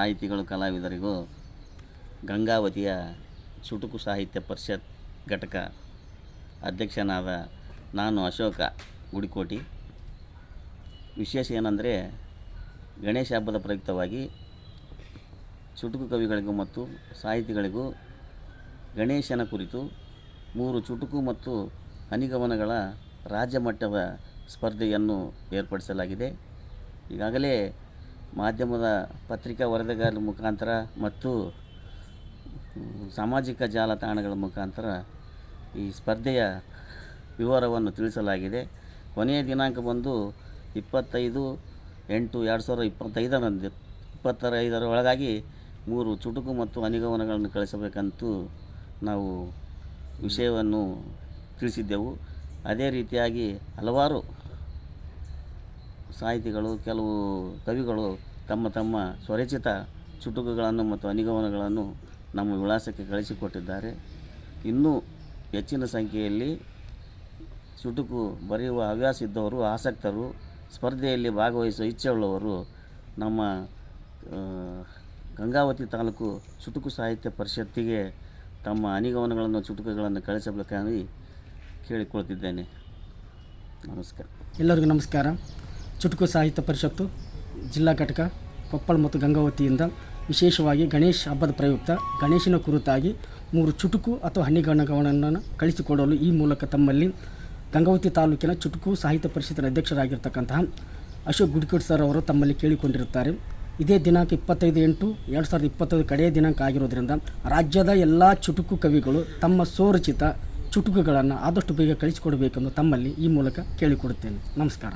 ಸಾಹಿತಿಗಳು ಕಲಾವಿದರಿಗೂ ಗಂಗಾವತಿಯ ಚುಟುಕು ಸಾಹಿತ್ಯ ಪರಿಷತ್ ಘಟಕ ಅಧ್ಯಕ್ಷನಾದ ನಾನು ಅಶೋಕ ಗುಡಿಕೋಟಿ. ವಿಶೇಷ ಏನಂದರೆ ಗಣೇಶ ಹಬ್ಬದ ಪ್ರಯುಕ್ತವಾಗಿ ಚುಟುಕು ಕವಿಗಳಿಗೂ ಮತ್ತು ಸಾಹಿತಿಗಳಿಗೂ ಗಣೇಶನ ಕುರಿತು 3 ಚುಟುಕು ಮತ್ತು ಹನಿಗವನಗಳ ರಾಜ್ಯ ಮಟ್ಟದ ಸ್ಪರ್ಧೆಯನ್ನು ಏರ್ಪಡಿಸಲಾಗಿದೆ. ಈಗಾಗಲೇ ಮಾಧ್ಯಮದ ಪತ್ರಿಕಾ ವರದಿಗಾರರ ಮುಖಾಂತರ ಮತ್ತು ಸಾಮಾಜಿಕ ಜಾಲತಾಣಗಳ ಮುಖಾಂತರ ಈ ಸ್ಪರ್ಧೆಯ ವಿವರವನ್ನು ತಿಳಿಸಲಾಗಿದೆ. ಕೊನೆಯ ದಿನಾಂಕ ಬಂದು 25/8/2025 ಒಳಗಾಗಿ 3 ಚುಟುಕು ಮತ್ತು ಹನಿಗವನಗಳನ್ನು ಕಳಿಸಬೇಕಂತೂ ನಾವು ವಿಷಯವನ್ನು ತಿಳಿಸಿದ್ದೆವು. ಅದೇ ರೀತಿಯಾಗಿ ಹಲವಾರು ಸಾಹಿತಿಗಳು, ಕೆಲವು ಕವಿಗಳು ತಮ್ಮ ಸ್ವರಚಿತ ಚುಟುಕುಗಳನ್ನು ಮತ್ತು ಹನಿಗವನಗಳನ್ನು ನಮ್ಮ ವಿಳಾಸಕ್ಕೆ ಕಳಿಸಿಕೊಟ್ಟಿದ್ದಾರೆ. ಇನ್ನೂ ಹೆಚ್ಚಿನ ಸಂಖ್ಯೆಯಲ್ಲಿ ಚುಟುಕು ಬರೆಯುವ ಹವ್ಯಾಸ ಇದ್ದವರು, ಆಸಕ್ತರು, ಸ್ಪರ್ಧೆಯಲ್ಲಿ ಭಾಗವಹಿಸುವ ಇಚ್ಛೆಯುಳ್ಳವರು ನಮ್ಮ ಗಂಗಾವತಿ ತಾಲೂಕು ಚುಟುಕು ಸಾಹಿತ್ಯ ಪರಿಷತ್ತಿಗೆ ತಮ್ಮ ಹನಿಗವನಗಳನ್ನು, ಚುಟುಕುಗಳನ್ನು ಕಳಿಸಬೇಕಾಗಿ ಕೇಳಿಕೊಳ್ತಿದ್ದೇನೆ. ನಮಸ್ಕಾರ. ಎಲ್ಲರಿಗೂ ನಮಸ್ಕಾರ. ಚುಟುಕು ಸಾಹಿತ್ಯ ಪರಿಷತ್ತು ಜಿಲ್ಲಾ ಘಟಕ ಕೊಪ್ಪಳ ಮತ್ತು ಗಂಗಾವತಿಯಿಂದ ವಿಶೇಷವಾಗಿ ಗಣೇಶ ಹಬ್ಬದ ಪ್ರಯುಕ್ತ ಗಣೇಶನ ಕುರಿತಾಗಿ 3 ಚುಟುಕು ಅಥವಾ ಹನಿಗವನಗಳನ್ನು ಕಳಿಸಿಕೊಡಲು ಈ ಮೂಲಕ ತಮ್ಮಲ್ಲಿ ಗಂಗಾವತಿ ತಾಲೂಕಿನ ಚುಟುಕು ಸಾಹಿತ್ಯ ಪರಿಷತ್ತಿನ ಅಧ್ಯಕ್ಷರಾಗಿರ್ತಕ್ಕಂತಹ ಅಶೋಕ್ ಗುಡಿಕೋಟಿ ಸರ್ ಅವರು ತಮ್ಮಲ್ಲಿ ಕೇಳಿಕೊಂಡಿರುತ್ತಾರೆ. ಇದೇ ದಿನಾಂಕ 25/8/2025 ಕಡೆಯ ದಿನಾಂಕ ಆಗಿರೋದ್ರಿಂದ ರಾಜ್ಯದ ಎಲ್ಲ ಚುಟುಕು ಕವಿಗಳು ತಮ್ಮ ಸ್ವರಚಿತ ಚುಟುಕುಗಳನ್ನು ಆದಷ್ಟು ಬೇಗ ಕಳಿಸಿಕೊಡಬೇಕೆಂದು ತಮ್ಮಲ್ಲಿ ಈ ಮೂಲಕ ಕೇಳಿಕೊಡುತ್ತೇನೆ. ನಮಸ್ಕಾರ.